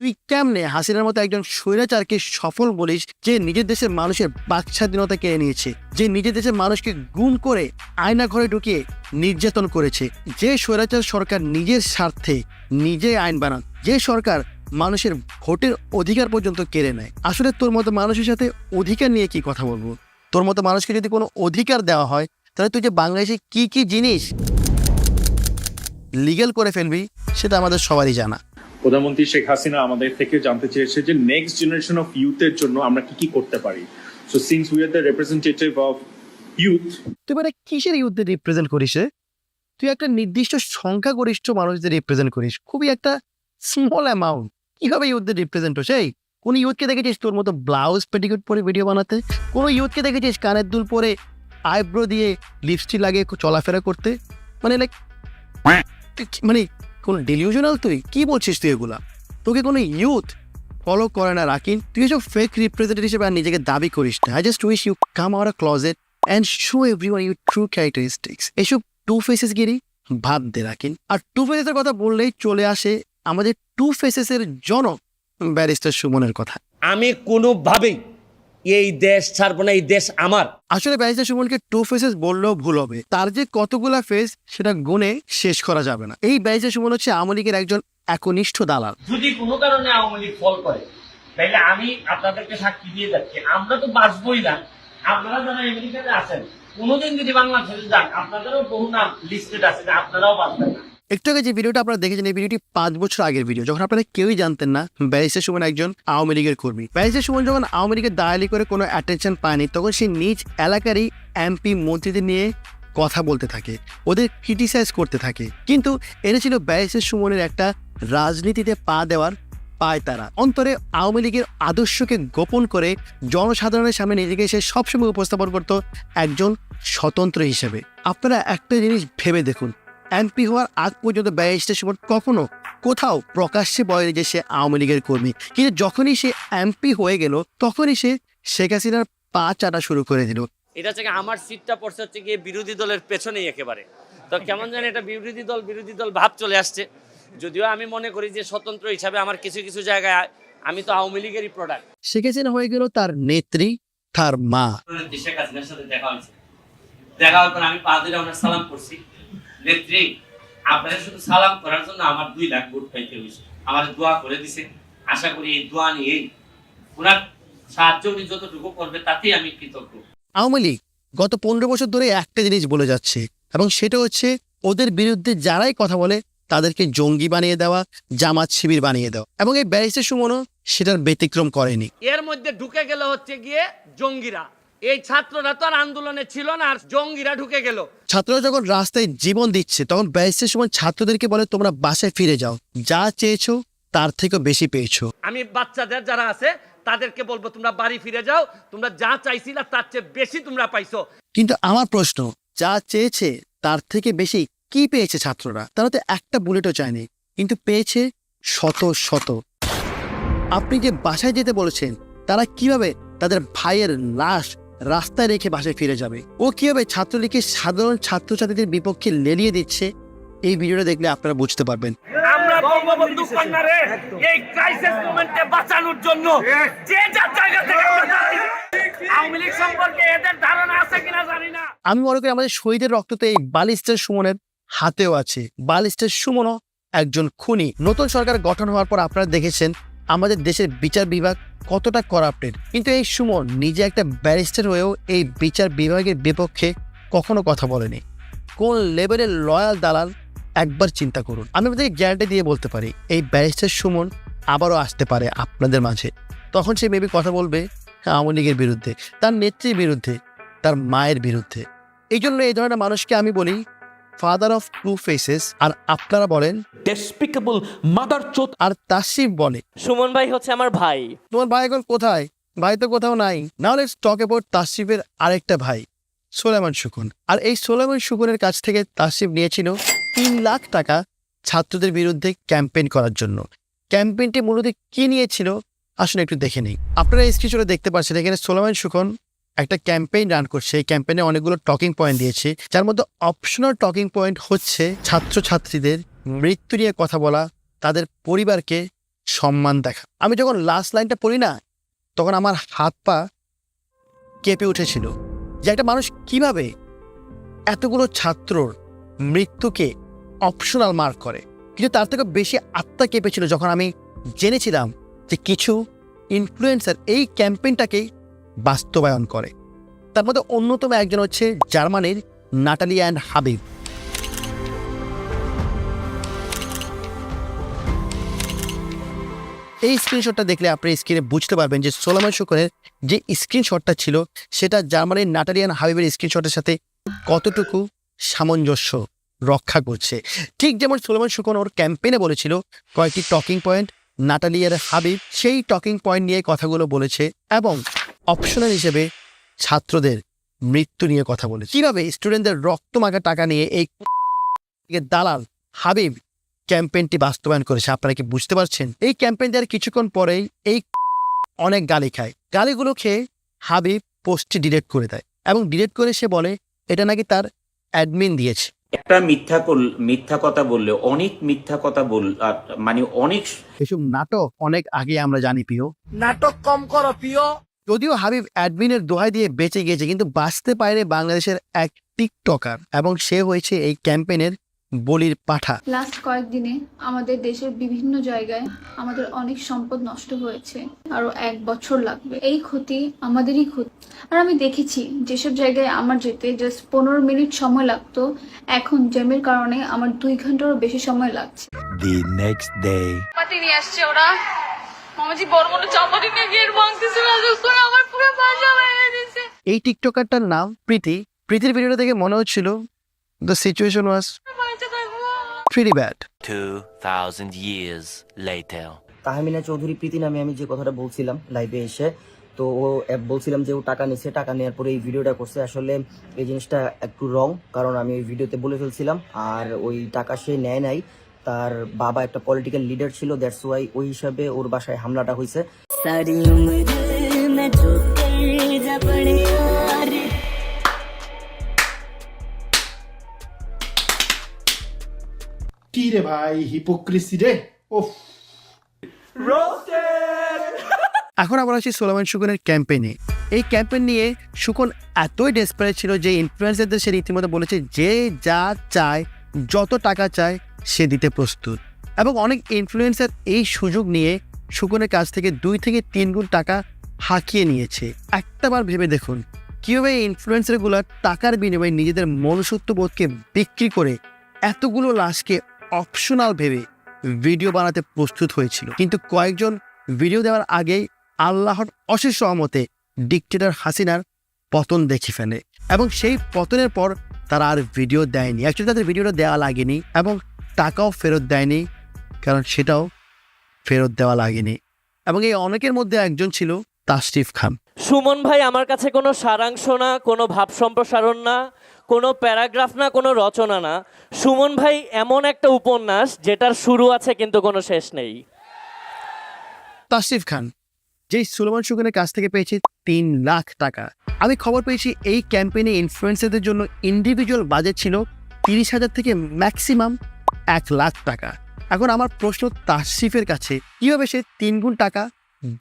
Speaker 2: তুই কেমনে হাসিনার মতো একজন স্বৈরাচারকে সফল বলিস, যে নিজের দেশের মানুষের বাক স্বাধীনতা কেড়ে নিয়েছে, যে নিজের দেশের মানুষকে গুম করে আয়না ঘরে ঢুকিয়ে নির্যাতন করেছে, যে স্বৈরাচার সরকার নিজের স্বার্থে নিজে আইন বানান, যে সরকার মানুষের ভোটের অধিকার পর্যন্ত কেড়ে নেয়। আসলে তোর মতো মানুষের সাথে অধিকার নিয়ে কি কথা বলবো? তোর মতো মানুষকে যদি কোনো অধিকার দেওয়া হয়, তাহলে তুই যে বাংলাদেশে কি কি জিনিস লিগ্যাল করে ফেলবি সেটা আমাদের সবারই জানা।
Speaker 9: প্রধানমন্ত্রী শেখ হাসিনা আমাদের থেকে জানতে চেয়েছে যে নেক্সট জেনারেশন অফ ইউথের জন্য আমরা কি কি করতে পারি। So since we are the representative of youth,
Speaker 2: তুই মানে কিসের ইউথদের রিপ্রেজেন্ট করিস রে? তুই একটা নির্দিষ্ট সংখ্যাগরিষ্ঠ মানুষদের রিপ্রেজেন্ট করিস, খুবই একটা স্মল অ্যামাউন্ট। কিভাবে ইউথদের রিপ্রেজেন্ট হচ্ছে? এই কোন ইউথকে দেখেছিস তোর মতো ব্লাউজ পেটিকোট পরে ভিডিও বানাতে? কোন ইউথকে দেখেছিস কানের দুল পরে আইব্রো দিয়ে লিপস্টিক লাগিয়ে চলাফেরা করতে? মানে লাইক মানে কোন ডিলিউশনাল? তুই কি বলছিস তুই এগুলা? তোকে কোনো ইউথ ফলো করে না রাকিন। তুই এসব ফেক রিপ্রেজেন্টেটিভ হিসেবে আর নিজেকে দাবি করিস না। I just wish you come out a closet and show everyone your true characteristics. এসব টু ফেসেস গিরি ভাব দে রাকিন। আর টু ফেসেসের কথা বললেই চলে আসে আমাদের টু ফেসেসের জনক ব্যারিস্টার সুমনের কথা।
Speaker 3: আমি কোনোভাবেই এই দেশ ছাড়বো না, এই দেশ আমার।
Speaker 2: আসলে ব্যারিস্টার সুমনকে টু ফেসেস বললেও ভুল হবে, তার যে কতগুলা ফেস সেটা গুণে শেষ করা যাবে না। এই ব্যারিস্টার সুমন হচ্ছে আওয়ামী লীগের একজন একনিষ্ঠ দালাল।
Speaker 3: যদি কোনো কারণে আওয়ামী লীগ ফল করে, তাহলে আমি আপনাদেরকে সাক্ষী দিয়ে যাচ্ছি, আমরা তো বাঁচবই না। আপনারা যারা আমেরিকাতে আছেন, কোনোদিন যদি বাংলাদেশে যান, আপনাদেরও বহু নাম লিস্টেড আছে, আপনারাও বাঁচবেন না।
Speaker 2: একটু আগে যে ভিডিওটা আপনারা দেখেছেন, এই ভিডিওটি 5 বছর আগের ভিডিও, যখন আপনারা কেউই জানতেন না ব্যারিস্টার সুমন একজন আওয়ামী লীগের কর্মী। ব্যারিস্টার সুমন যখন আওয়ামী লীগের দালালি করে কোনো অ্যাটেনশন পায়নি, তখন সে নিজ এলাকারই এমপি মন্ত্রীদের নিয়ে কথা বলতে থাকে, ওদের ক্রিটিসাইজ করতে থাকে। কিন্তু এটা ছিল ব্যারিস্টার সুমনের একটা রাজনীতিতে পা দেওয়ার পায়তারা। অন্তরে আওয়ামী লীগের আদর্শকে গোপন করে জনসাধারণের সামনে নিজেকে সে সবসময় উপস্থাপন করত একজন স্বতন্ত্র হিসেবে। আপনারা একটা জিনিস ভেবে দেখুন, এমপি হওয়ার আগ পর্যন্ত ব্যারিস্টার সুমন কখনো কোথাও প্রকাশ্যে বলে যে সে আওয়ামী লীগের কর্মী, কিন্তু যখনই সে এমপি হয়ে গেল তখনই সে শেখ হাসিনার পা চাটা শুরু করে দিল।
Speaker 3: এটা হচ্ছে আমার সিটটা পড়ছে হচ্ছে গিয়ে বিরোধী দলের পেছনেই একেবারে। তো কেমন জানি এটা বিরোধী দল ভাব চলে আসছে। যদিও আমি মনে করি যে স্বতন্ত্র হিসাবে আমার কিছু কিছু জায়গায় আমি তো আওয়ামী লীগেরই প্রোডাক্ট।
Speaker 2: শেখ হাসিনা হয়ে গেল তার নেত্রী, তার মা।
Speaker 3: শেখ হাসিনার সাথে দেখা হয়েছে, দেখা হওয়ার পর আমি পা দিলে ওনার সালাম করছি, নেত্রী আপনারা শুধু সালাম করার জন্য আমার 2 লাখ ভোট পাইতে হয়েছে, আমার দোয়া করে দিছে। আশা করি এই দোয়া নিয়ে ওনার সাহায্য উনি যতটুকু করবে তাতেই আমি কৃতজ্ঞ।
Speaker 2: আওয়ামী লীগ গত 15 বছর ধরে একটা জিনিস বলে যাচ্ছে, এবং সেটা হচ্ছে ওদের বিরুদ্ধে যারাই কথা বলে তাদেরকে জঙ্গি বানিয়ে দেওয়া, জামাত শিবির বানিয়ে দেওয়া। এবং এই ব্যারিস্টার সুমনও সেটার ব্যতিক্রম করেনি।
Speaker 3: এর মধ্যে ঢুকে গেল হচ্ছে গিয়ে জঙ্গিরা। এই ছাত্ররা তো আর আন্দোলনে ছিল না, আর জঙ্গিরা ঢুকে গেল।
Speaker 2: ছাত্ররা যখন রাস্তায় জীবন দিচ্ছে তখন ব্যারিস্টার সুমন ছাত্রদেরকে বলে তোমরা বাসায় ফিরে যাও, যা চেয়েছো তার থেকেও বেশি পেয়েছো।
Speaker 3: আমি বাচ্চাদের যারা আছে তাদেরকে বলবো তোমরা বাড়ি ফিরে যাও, তোমরা যা চাইছিলা তার চেয়ে বেশি তোমরা পাইছো।
Speaker 2: কিন্তু আমার প্রশ্ন, যা চেয়েছে তার থেকে বেশি কি পেয়েছে ছাত্ররা? তারা তো একটা বুলেটও চায়নি, কিন্তু পেয়েছে শত শত। আপনি যে বাসায় যেতে বলেছেন, তারা কিভাবে তাদের ভাইয়ের লাশ রাস্তায় রেখে বাসায় ফিরে যাবে? ও কিভাবে ছাত্রলীগকে সাধারণ ছাত্রছাত্রীদের বিপক্ষে লেলিয়ে দিচ্ছে? এই ভিডিওটা দেখলে আপনারা বুঝতে পারবেন।
Speaker 3: আমরা বঙ্গবন্ধু কন্যারে এই ক্রাইসিস মোমেন্টে বাঁচানোর জন্য যে যার জায়গা থেকে আওয়ামী লীগ সম্পর্কে এদের ধারণা আছে কিনা জানি না।
Speaker 2: আমি মনে করি আমাদের শহীদের রক্ত তো এই ব্যারিস্টার সুমনের হাতেও আছে। ব্যারিস্টার সুমনও একজন খুনি। নতুন সরকার গঠন হওয়ার পর আপনারা দেখেছেন আমাদের দেশের বিচার বিভাগ কতটা করাপ্টেড, কিন্তু এই সুমন নিজে একটা ব্যারিস্টার হয়েও এই বিচার বিভাগের বিপক্ষে কখনো কথা বলেনি। কোন লেভেলের লয়াল দালাল একবার চিন্তা করুন। আমি আপনাদেরকে গ্যারান্টি দিয়ে বলতে পারি এই ব্যারিস্টার সুমন আবারও আসতে পারে আপনাদের মাঝে। তখন সে মেবি কথা বলবে আওয়ামী লীগের বিরুদ্ধে, তার নেত্রীর বিরুদ্ধে, তার মায়ের বিরুদ্ধে। এই জন্য এই ধরনের মানুষকে আমি বলি ফাদার অফ টু ফেসেস, আর আপনারা বলেন
Speaker 8: ডেসপিকেবল মাদারচোদ।
Speaker 2: আর তাসিফ বলে
Speaker 6: সুমন ভাই হচ্ছে আমার ভাই।
Speaker 2: তোমার ভাই এখন কোথায়? ভাই তো কোথাও নাই। নাও লেটস টক অ্যাবাউট তাসিফের আরেকটা ভাই সোলাইমান সুকুন। আর এই সোলাইমান সুকুনের কাছ থেকে তাসিফ নিয়েছিল 3 লাখ টাকা ছাত্রদের বিরুদ্ধে ক্যাম্পেইন করার জন্য। ক্যাম্পেইনটি মূলত কি নিয়েছিল আসলে একটু দেখে নেই। আপনারা এই স্ক্রিনশটে দেখতে পাচ্ছেন এখানে সোলাইমান সুকুন একটা ক্যাম্পেইন রান করছে। এই ক্যাম্পেইনে অনেকগুলো টকিং পয়েন্ট দিয়েছে, যার মধ্যে অপশনাল টকিং পয়েন্ট হচ্ছে ছাত্রছাত্রীদের মৃত্যু নিয়ে কথা বলা, তাদের পরিবারকে সম্মান দেখা। আমি যখন লাস্ট লাইনটা পড়ি না, তখন আমার হাত পা কেঁপে উঠেছিল যে একটা মানুষ কিভাবে এতগুলো ছাত্রর মৃত্যুকে অপশনাল মার্ক করে। কিন্তু তার থেকে বেশি আত্মা কেঁপেছিল যখন আমি জেনেছিলাম যে কিছু ইনফ্লুয়েন্সার এই ক্যাম্পেইনটাকে বাস্তবায়ন করে। তার মধ্যে অন্যতম একজন হচ্ছে জার্মানির নাটালি অ্যান্ড হাবিব। এই স্ক্রিনশটটা দেখলে আপনি স্ক্রিনে বুঝতে পারবেন যে সোলাইমান সুকুনের যে স্ক্রিনশটটা ছিল সেটা জার্মানির নাটালি অ্যান্ড হাবিবের স্ক্রিনশটের সাথে কতটুকু সামঞ্জস্য রক্ষা করছে। ঠিক যেমন সোলাইমান সুকুন ওর ক্যাম্পেইনে বলেছিল কয়েকটি টকিং পয়েন্ট, নাটালি আর হাবিব সেই টকিং পয়েন্ট নিয়ে কথাগুলো বলেছে এবং অপশনাল হিসেবে ছাত্রদের মৃত্যু নিয়ে কথা বলেছে। কিভাবে স্টুডেন্টদের রক্ত মাখা টাকা নিয়ে এই দালাল হাবিব ক্যাম্পেইনটি বাস্তবায়ন করেছে আপনারা কি বুঝতে পারছেন? এই ক্যাম্পেইন দেওয়ার কিছুক্ষণ পরেই এই অনেক গালি খায়। গালিগুলো খেয়ে হাবিব পোস্টটি ডিলিট করে দেয় এবং ডিলিট করে সে বলে এটা নাকি তার অ্যাডমিন দিয়েছে।
Speaker 12: একটা মিথ্যা কথা বললে অনেক মিথ্যা কথা মানে অনেক
Speaker 2: এসব নাটক অনেক আগে আমরা জানি প্রিয়।
Speaker 3: নাটক কম করো প্রিয়।
Speaker 2: যদিও হাবিব অ্যাডমিনের দোহাই দিয়ে বেঁচে গিয়েছে, কিন্তু বাঁচতে পারে বাংলাদেশের এক টিকটকার এবং সে হয়েছে এই ক্যাম্পেইনের বলির পাঠা।
Speaker 13: লাস্ট কয়েকদিনে আমাদের দেশের বিভিন্ন জায়গায় আমাদের অনেক সম্পদ নষ্ট হয়েছে, আরো 1 বছর লাগবে। এই ক্ষতি আমাদেরই ক্ষতি। আর আমি দেখেছি যেসব জায়গায় আমার যেতে জাস্ট 15 মিনিট সময় লাগতো, এখন জ্যামের কারণে আমার 2 ঘন্টারও বেশি সময় লাগছে।
Speaker 14: The next day.
Speaker 13: পাতি নিয়ে আসছে ওরা, মামাজি বড় বড় চাপাতি নিয়ে গিয়ে ভাঙতেছে, আমার পুরো বাসা ভেঙে দিয়েছে।
Speaker 2: এই টিকটকারটার নাম প্রীতি। প্রীতির ভিডিওটা দেখে মনে হচ্ছিল the situation was pretty bad.
Speaker 14: 2000 years later.
Speaker 6: Tahmina Chowdhury প্রীতি নামে আমি যে কথাটা বলছিলাম লাইভে এসে, তো ও বলছিলাম যে ও টাকা নিচ্ছে, টাকা নেওয়ার পরে এই ভিডিওটা করছে। আসলে এই জিনিসটা একটু রং, কারণ আমি ওই ভিডিওতে বলে ফেলছিলাম। আর ওই টাকা সে নেয় নাই, তার বাবা একটা পলিটিক্যাল লিডার ছিল, দ্যাটস ওয়াই ওই হিসাবে ওর বাসায় হামলাটা হয়েছে।
Speaker 9: কি রে ভাই, হিপোক্রিসি রে। ওফ,
Speaker 2: এখন আমরা আছি সোলাইমান সুকুনের ক্যাম্পেইনে। এই ক্যাম্পেইন নিয়ে সুকুন এতই ডেসপারেট ছিল যে ইনফ্লুয়েন্সারদের সে রীতিমতো বলেছে যে যা চায়, যত টাকা চায় সে দিতে প্রস্তুত। এবং অনেক ইনফ্লুয়েন্সার এই সুযোগ নিয়ে সুকুনের কাছ থেকে 2 থেকে 3 গুণ টাকা হাঁকিয়ে নিয়েছে। একটাবার ভেবে দেখুন কীভাবে এই ইনফ্লুয়েন্সারগুলো টাকার বিনিময়ে নিজেদের মনুষ্যত্ববোধকে বিক্রি করে এতগুলো লাশকে অপশনাল ভেবে ভিডিও বানাতে প্রস্তুত হয়েছিল। কিন্তু কয়েকজন ভিডিও দেওয়ার আগেই আল্লাহর অশেষ রহমতে ডিক্টেটর হাসিনার পতন দেখে ফেলে এবং সেই পতনের পর তারা আর ভিডিও দেয়নি। অ্যাকচুয়ালি তাদের ভিডিওটা দেওয়া লাগেনি এবং টাকাও ফেরত দেয়নি, কারণ সেটাও ফেরত দেওয়া লাগেনি। এবং এই অনেকের মধ্যে একজন ছিল তাশরিফ খান।
Speaker 15: সুমন ভাই আমার কাছে কোনো সারাংশ না, কোনো ভাব সম্প্রসারণ না, কোনো প্যারাগ্রাফ না, কোনো রচনা না। সুমন ভাই এমন একটা উপন্যাস যেটার শুরু আছে কিন্তু কোনো শেষ নেই।
Speaker 2: তাশরিফ খান যেই সুলেমান সুগনের কাছ থেকে পেয়েছে 3 লাখ টাকা। আমি খবর পেয়েছি এই ক্যাম্পেইনে ইনফ্লুয়েন্সারদের জন্য ইন্ডিভিজুয়াল বাজেট ছিল 30,000 থেকে ম্যাক্সিমাম 1 লাখ টাকা। এখন আমার প্রশ্ন তাশরিফের কাছে, কীভাবে সে 3 গুণ টাকা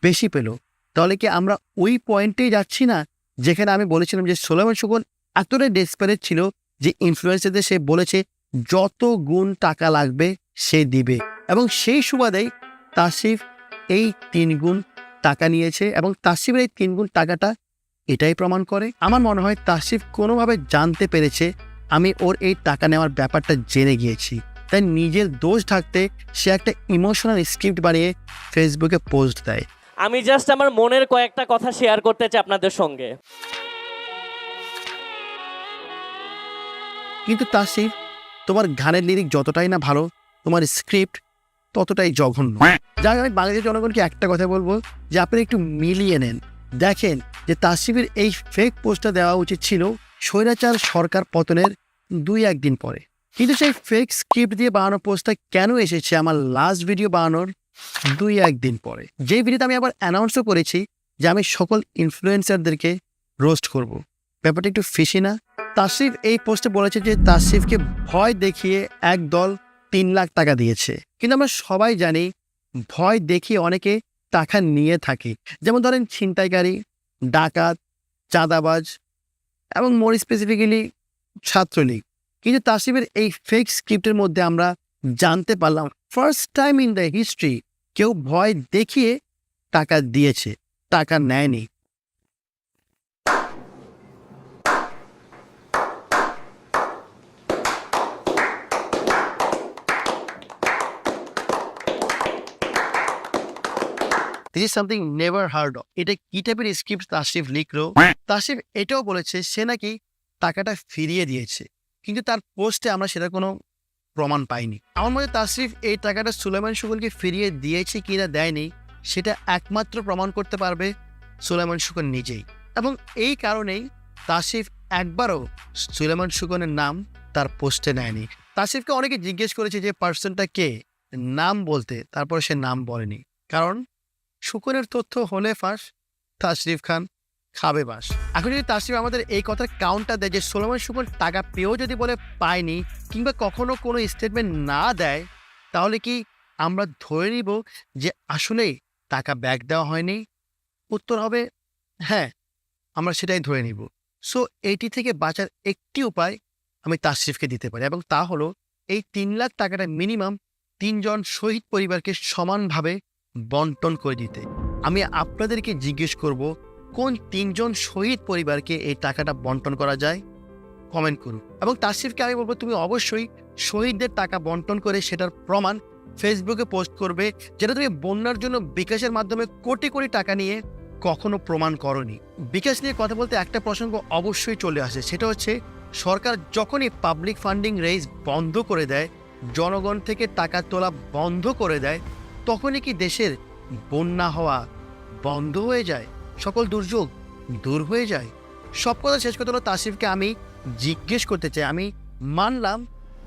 Speaker 2: বেশি পেল? তাহলে কি আমরা ওই পয়েন্টেই যাচ্ছি না যেখানে আমি বলেছিলাম যে সুলেমান সুগন এতটাই ডেসপারেট ছিল যে ইনফ্লুয়েন্সারদের সে বলেছে যত গুণ টাকা লাগবে সে দিবে, এবং সেই সুবাদেই তাশরিফ এই 3 গুণ টাকা নিয়েছে। এবং তাশরিফের এই 3 গুণ টাকাটা এটাই প্রমাণ করে। আমার মনে হয় তাশরিফ কোনোভাবে জানতে পেরেছে আমি ওর এই টাকা নেওয়ার ব্যাপারটা জেনে গিয়েছি, তাই নিজের দোষ ঢাকতে সে একটা ইমোশনাল স্ক্রিপ্ট বানিয়ে ফেসবুকে পোস্ট দেয়।
Speaker 15: আমি জাস্ট আমার মনের কয়েকটা কথা শেয়ার করতে চাই আপনাদের সঙ্গে।
Speaker 2: কিন্তু তাশরিফ, তোমার গানের লিরিক যতটাই না ভালো, তোমার স্ক্রিপ্ট ততটাই জঘন্য। যাক, আমি বাংলাদেশের জনগণকে একটা কথা বলবো যে আপনি একটু মিলিয়ে নেন। দেখেন যে তাশরিফের এই ফেক পোস্টটা দেওয়া উচিত ছিল স্বৈরাচার সরকার পতনের 2-1 দিন পরে, কিন্তু সেই ফেক স্ক্রিপ্ট দিয়ে বানানো পোস্টটা কেন এসেছে আমার লাস্ট ভিডিও বানানোর 2-1 দিন পরে, যে ভিডিওতে আমি আবার অ্যানাউন্সও করেছি যে আমি সকল ইনফ্লুয়েন্সারদেরকে রোস্ট করব। ব্যাপারটা একটু ফিশি না? তাশরিফ এই পোস্টে বলেছে যে তাশরিফকে ভয় দেখিয়ে একদল 3 লাখ টাকা দিয়েছে, কিন্তু আমরা সবাই জানি ভয় দেখিয়ে অনেকে টাকা নিয়ে থাকে। যেমন ধরেন ছিনতাইকারী, ডাকাত, চাঁদাবাজ এবং মোর স্পেসিফিক্যালি ছাত্রলীগ। কিন্তু তাশরিফের এই ফেক স্ক্রিপ্টের মধ্যে আমরা জানতে পারলাম first time in the history কেউ ভয় দেখিয়ে টাকা দিয়েছে, টাকা নেয়নি। This is something never heard of. এটা কি টাইপের স্ক্রিপ্ট তাশরিফ লিখলো? তাশরিফ এটাও বলেছে সে নাকি টাকাটা ফিরিয়ে দিয়েছে, কিন্তু তার পোস্টে আমরা সেটা কোনো প্রমাণ পাইনি। আমার মতে তাশরিফ এই টাকাটা সুলেমান সুগনকে ফিরিয়ে দিয়েছে কিনা দেয়নি সেটা একমাত্র প্রমাণ করতে পারবে সুলেমান সুগন নিজেই, এবং এই কারণেই তাশরিফ একবারও সুলেমান সুগনের নাম তার পোস্টে নেয়নি। তাশরিফকে অনেকে জিজ্ঞেস করেছে যে পার্সনটা কে, নাম বলতে, তারপর সে নাম বলেনি, কারণ সুকনের তথ্য হলে ফাঁস, তাশরিফ খান খাবে বাস। এখন যদি তাশরিফ আমাদের এই কথার কাউন্টার দেয় যে সুলেমান সুগন টাকা পেয়েও যদি বলে পায়নি কিংবা কখনো কোনো স্টেটমেন্ট না দেয়, তাহলে কি আমরা ধরে নিব যে আসলেই টাকা ব্যাক দেওয়া হয়নি? উত্তর হবে হ্যাঁ, আমরা সেটাই ধরে নিব। সো এইটি থেকে বাঁচার একটি উপায় আমি তাশরিফকে দিতে পারি, এবং তা হলো এই 3 লাখ টাকাটা মিনিমাম 3 জন শহীদ পরিবারকে সমানভাবে বন্টন করে দিতে। আমি আপনাদেরকে জিজ্ঞেস করব কোন 3 জন শহীদ পরিবারকে এই টাকাটা বন্টন করা যায়, কমেন্ট করুন। এবং তাশরিফকে আমি বলবো তুমি অবশ্যই শহীদদের টাকা বন্টন করে সেটার প্রমাণ ফেসবুকে পোস্ট করবে, যেটা তুমি বন্যার জন্য বিকাশের মাধ্যমে কোটি কোটি টাকা নিয়ে কখনো প্রমাণ করনি। বিকাশ নিয়ে কথা বলতে একটা প্রসঙ্গ অবশ্যই চলে আসে, সেটা হচ্ছে সরকার যখনই পাবলিক ফান্ডিং রেইজ বন্ধ করে দেয়, জনগণ থেকে টাকা তোলা বন্ধ করে দেয়, তখনই কি দেশের বন্যা হওয়া বন্ধ হয়ে যায়, সকল দুর্যোগ দূর হয়ে যায়? সব কথা শেষ করতে হলো তাশরিফকে আমি জিজ্ঞেস করতে চাই, আমি মানলাম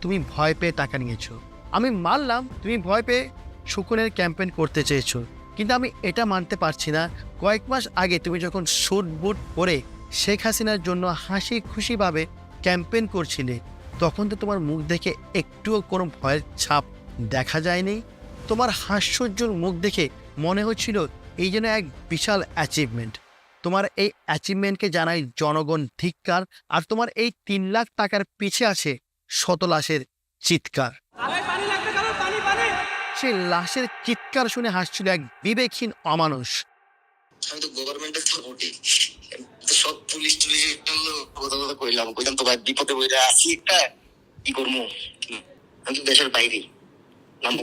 Speaker 2: তুমি ভয় পেয়ে টাকা নিয়েছো, আমি মানলাম তুমি ভয় পেয়ে সুকনের ক্যাম্পেইন করতে চেয়েছো, কিন্তু আমি এটা মানতে পারছি না কয়েক মাস আগে তুমি যখন স্যুট বুট পরে শেখ হাসিনার জন্য হাসি খুশিভাবে ক্যাম্পেইন করছিলে, তখন তো তোমার মুখ দেখে একটুও কোনো ভয়ের ছাপ দেখা যায়নি। তোমার হাস্যোজ্জ্বল মুখ দেখে মনে হচ্ছিল এই যেন এক বিশাল অ্যাচিভমেন্ট। তোমার এই অ্যাচিভমেন্টকে জানাই জনগণ ধিক্কার, আর তোমার এই 3 লাখ টাকার পিছে আছে শত লাশের চিৎকার। সেই লাশের চিৎকার শুনে হাসছিল এক বিবেকহীন অমানুষ।
Speaker 1: আমি তো গভর্নমেন্টের সাপোর্টে সব পুলিশ কথা কইলাম তো ভাই বিপদে বইরা আছি একটা কি করবো, আমি তো দেশের বাইরে নাম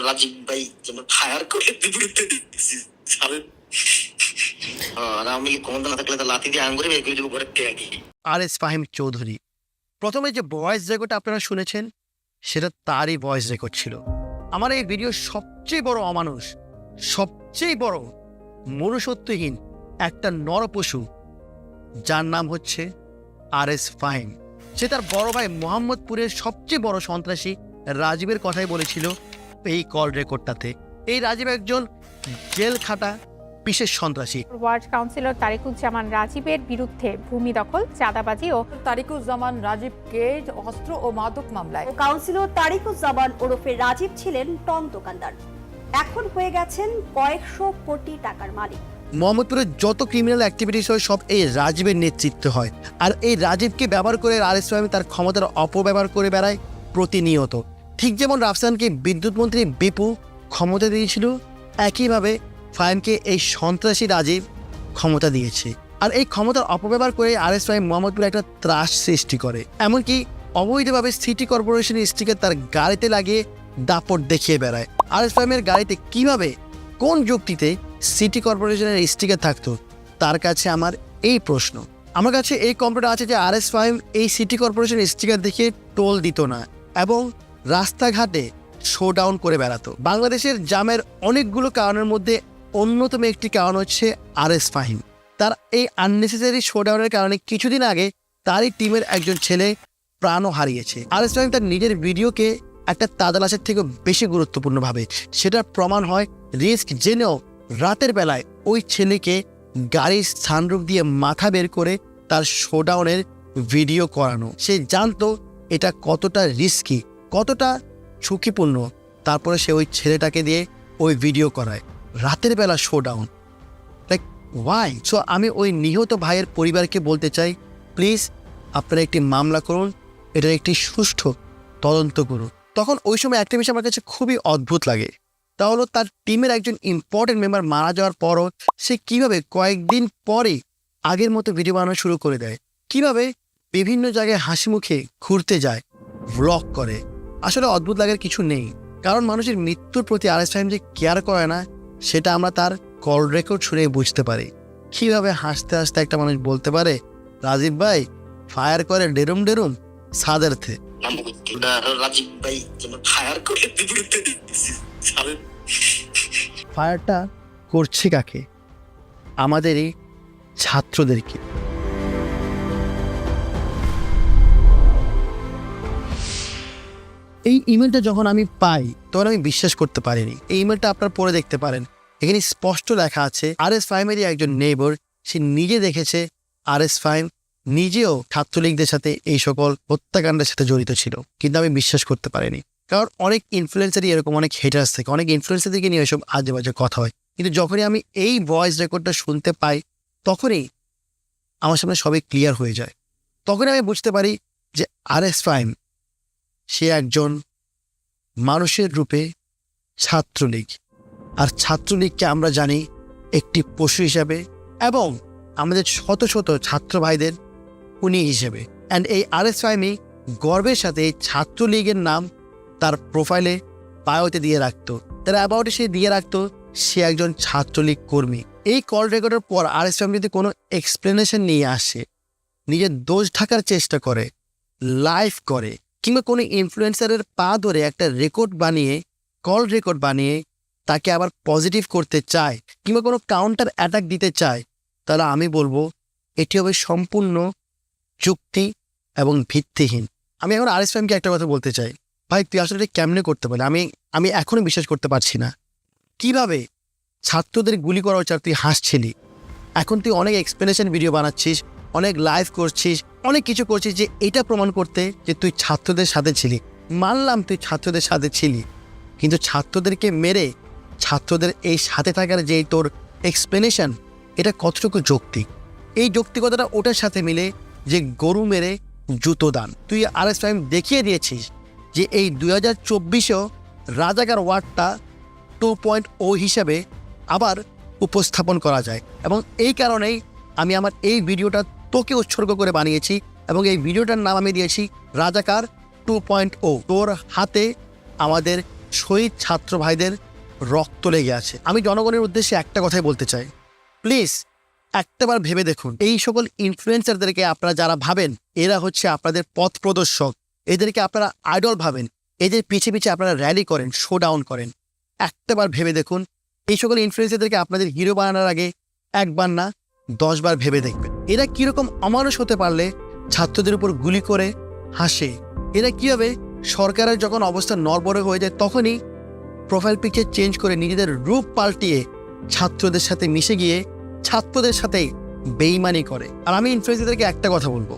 Speaker 1: রাজীব ভাই যেন ফায়ার করে বিপরীতে দিচ্ছি সালেন। আর আমি ক্ষমতা না থাকলে তো লাথি দিয়ে আঙ্গুরে বের করে দেবো ঘরের থেকে।
Speaker 2: আরএস ফাহিম চৌধুরী। প্রথমে যে ভয়েস রেকর্ডটা আপনারা শুনেছেন সেটা তারই ভয়েস রেকর্ড ছিল। আমার এই ভিডিও সবচেয়ে বড় অমানুষ, সবচেয়ে বড় মনুষ্যত্বহীন একটা নরপশু, যার নাম হচ্ছে আরএস ফাহিম। সে তার বড় ভাই মোহাম্মদপুরের সবচেয়ে বড় সন্ত্রাসী রাজীবের কথাই বলেছিল এই কল রেকর্ডটাতে। এই রাজীব একজন জেল খাটা বিশেষ সন্ত্রাসী।
Speaker 13: ওয়ার্ড কাউন্সিলর তারিকুজ্জামান রাজীবের বিরুদ্ধে ভূমি দখল, চাঁদাবাজি ও
Speaker 11: তারিকুজ্জামান রাজীবকে অস্ত্র ও মাদক মামলায়।
Speaker 13: কাউন্সিলর তারিকুজ্জামান ওরফে রাজীব ছিলেন টং দোকানদার, এখন হয়ে গেছেন কয়েকশো কোটি টাকার মালিক।
Speaker 2: মোহাম্মদপুরের যত ক্রিমিনাল অ্যাক্টিভিটিস হয় সব এই রাজীবের নেতৃত্বে হয়, আর এই রাজীবকে ব্যবহার করে আরএস ফাহিম তার ক্ষমতার অপব্যবহার করে বেড়ায় প্রতিনিয়ত। ঠিক যেমন রাফসানকে বিদ্যুৎ মন্ত্রী বিপু ক্ষমতা দিয়েছিল, একইভাবে ফাহিমকে এই সন্ত্রাসী রাজীব ক্ষমতা দিয়েছে। আর এই ক্ষমতার অপব্যবহার করে আরএস ফাহিম মোহাম্মদপুরে একটা ত্রাস সৃষ্টি করে, এমনকি অবৈধভাবে সিটি কর্পোরেশনের স্টিকার তার গাড়িতে লাগিয়ে দাপট দেখিয়ে বেড়ায়। আরএস ফাহিমের গাড়িতে কিভাবে, কোন যুক্তিতে সিটি কর্পোরেশনের স্টিকার থাকতো, তার কাছে আমার এই প্রশ্ন। আমার কাছে এই কম্পিউটার আছে যে আরএস ফাহিম এই সিটি কর্পোরেশনের স্টিকার দেখে টোল দিত না এবং রাস্তাঘাটে শোডাউন করে বেড়াতো। বাংলাদেশের জামের অনেকগুলো কারণের মধ্যে অন্যতম একটি কারণ হচ্ছে আরএস ফাহিম। তার এই আননেসেসারি শোডাউনের কারণে কিছুদিন আগে তারই টিমের একজন ছেলে প্রাণও হারিয়েছে। আরএস ফাহিম তার নিজের ভিডিওকে একটা তাজালাশের থেকে বেশি গুরুত্বপূর্ণ ভাবে। সেটার প্রমাণ হয় রিস্ক জেনেও রাতের বেলায় ওই ছেলেকে গাড়ির সানরুফ দিয়ে মাথা বের করে তার শোডাউনের ভিডিও করানো। সে জানতো এটা কতটা রিস্কি, কতটা ঝুঁকিপূর্ণ, তারপরে সে ওই ছেলেটাকে দিয়ে ওই ভিডিও করায় রাতের বেলা শোডাউন। Like why? সো আমি ওই নিহত ভাইয়ের পরিবারকে বলতে চাই, প্লিজ আপনারা একটি মামলা করুন, এটার একটি সুষ্ঠু তদন্ত করুন। তখন ওই সময় একটা বিষয় আমার কাছে খুবই অদ্ভুত লাগে, তা হলো তার টিমের একজন ইম্পর্টেন্ট মেম্বার মারা যাওয়ার পরও সে কিভাবে কয়েকদিন পরে আগের মতো ভিডিও বানানো শুরু করে দেয়, কিভাবে বিভিন্ন জায়গায় হাসি মুখে ঘুরতে যায়, ভ্লগ করে। আসলে অদ্ভুত লাগার কিছু নেই, কারণ মানুষের মৃত্যুর প্রতি আরএস ফাহিম যে কেয়ার করে না সেটা আমরা তার কল রেকর্ড শুনে বুঝতে পারি। কিভাবে হাসতে হাসতে একটা মানুষ বলতে পারে রাজীব ভাই ফায়ার করে ডেরুম ডেরুম সাদার্থে।
Speaker 1: রাজীব ভাই যেন ফায়ার করে বিপরীতে দিচ্ছি সালেন।
Speaker 2: ফায়ারটা করছে কাকে? আমাদেরই ছাত্রদেরকে। এই ইমেলটা যখন আমি পাই তখন আমি বিশ্বাস করতে পারিনি। এই ইমেলটা আপনারা পড়ে দেখতে পারেন, এখানে স্পষ্ট লেখা আছে আরএস ফাহিমেরই একজন নেইবার, সে নিজে দেখেছে আরএস ফাহিম নিজেও ছাত্রলীগদের সাথে এই সকল হত্যাকাণ্ডের সাথে জড়িত ছিল, কিন্তু আমি বিশ্বাস করতে পারিনি। কারণ অনেক ইনফ্লুয়েন্সারই এরকম, অনেক হেটার্স থাকে, অনেক ইনফ্লুয়েন্সারদেরকে নিয়ে এসব আজে বাজে কথা হয়, কিন্তু যখনই আমি এই ভয়েস রেকর্ডটা শুনতে পাই তখনই আমার সামনে সবই ক্লিয়ার হয়ে যায়। তখনই আমি বুঝতে পারি যে আরএস ফাহিম সে একজন মানুষের রূপে ছাত্রলীগ, আর ছাত্রলীগকে আমরা জানি একটি পশু হিসাবে এবং আমাদের শত শত ছাত্র ভাইদের খুনি হিসেবে। অ্যান্ড এই আরএস ফাহিমই গর্বের সাথে এই ছাত্রলীগের নাম তার প্রোফাইলে বায়োতে দিয়ে রাখতো, তার অ্যাবাউটে সে দিয়ে রাখতো সে একজন ছাত্রলীগ কর্মী। এই কল রেকর্ডের পর আরএস ফাহিম যদি কোনো এক্সপ্লেনেশন নিয়ে আসে, নিজের দোষ ঢাকার চেষ্টা করে, লাইভ করে, কিংবা কোনো ইনফ্লুয়েন্সারের পা ধরে একটা রেকর্ড বানিয়ে, কল রেকর্ড বানিয়ে তাকে আবার পজিটিভ করতে চায়, কিংবা কোনো কাউন্টার অ্যাটাক দিতে চায়, তাহলে আমি বলবো এটি হবে সম্পূর্ণ যুক্তি এবং ভিত্তিহীন। আমি এখন আরএস ফাহিমকে একটা কথা বলতে চাই, ভাই তুই আসলে কেমনে করতে পারলি? আমি এখনো বিশ্বাস করতে পারছি না। কিভাবে ছাত্রদের গুলি করা হচ্ছে আর তুই হাসছিলি? এখন তুই অনেক এক্সপ্লেনেশন ভিডিও বানাচ্ছিস, অনেক লাইভ করছিস, অনেক কিছু করছিস যে এটা প্রমাণ করতে যে তুই ছাত্রদের সাথে ছিলি। মানলাম তুই ছাত্রদের সাথে ছিলি, কিন্তু ছাত্রদেরকে মেরে ছাত্রদের এই সাথে থাকার যে তোর এক্সপ্লেনেশন, এটা কতটুকু যৌক্তিক? এই যৌক্তিকতাটা ওটার সাথে মিলে যে গরু মেরে জুতো দান। তুই আরএস ফাহিম দেখিয়ে দিয়েছিস যে এই 2024-এও রাজাকার ওয়ার্ডটা 2.0 হিসাবে আবার উপস্থাপন করা যায়, এবং এই কারণেই আমি আমার এই ভিডিওটা তোকে উৎসর্গ করে বানিয়েছি এবং এই ভিডিওটার নাম আমি দিয়েছি রাজাকার 2.0। তোর হাতে আমাদের শহীদ ছাত্র ভাইদের রক্ত লেগে আছে। আমি জনগণের উদ্দেশ্যে একটা কথাই বলতে চাই, প্লিজ একটাবার ভেবে দেখুন, এই সকল ইনফ্লুয়েন্সারদেরকে আপনারা যারা ভাবেন এরা হচ্ছে আপনাদের পথ প্রদর্শক, এদেরকে আপনারা আইডল ভাবেন, এদের পিছে পিছে আপনারা র্যালি করেন, শো ডাউন করেন, একটাবার ভেবে দেখুন এই সকল ইনফ্লুয়েন্সারদেরকে আপনাদের হিরো বানানোর আগে একবার না 10 বার ভেবে দেখবেন। এরা কীরকম অমানুষ হতে পারলে ছাত্রদের উপর গুলি করে হাসে। এরা কীভাবে সরকারের যখন অবস্থা নড়বড়ে হয়ে যায় তখনই প্রোফাইল পিকচার চেঞ্জ করে নিজেদের রূপ পাল্টিয়ে ছাত্রদের সাথে মিশে গিয়ে ছাত্রদের সাথেই বেইমানি করে। আর আমি ইনফ্লুয়েন্সারদেরকে একটা কথা বলবো,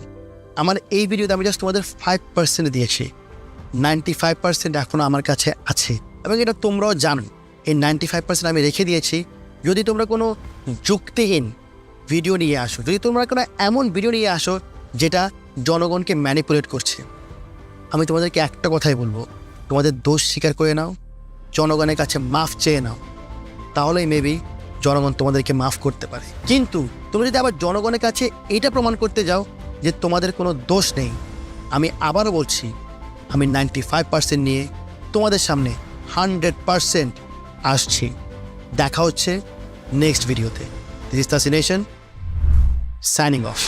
Speaker 2: আমার এই ভিডিওতে আমি জাস্ট তোমাদের 5% দিয়েছি, 95% এখনও আমার কাছে আছে এবং এটা তোমরাও জানো। এই 95% আমি রেখে দিয়েছি। যদি তোমরা কোনো যুক্তিহীন ভিডিও নিয়ে আসো, যদি তোমরা কোনো এমন ভিডিও নিয়ে আসো যেটা জনগণকে ম্যানিপুলেট করছে, আমি তোমাদেরকে একটা কথাই বলবো, তোমাদের দোষ স্বীকার করে নাও, জনগণের কাছে মাফ চেয়ে নাও, তাহলেই মেবি জনগণ তোমাদেরকে মাফ করতে পারে। কিন্তু তোমরা যদি আবার জনগণের কাছে এটা প্রমাণ করতে যাও যে তোমাদের কোনো দোষ নেই, আমি আবারও বলছি, আমি 95% নিয়ে তোমাদের সামনে 100% আসছি। দেখা হচ্ছে নেক্সট ভিডিওতে। This is Tashi nation, signing off.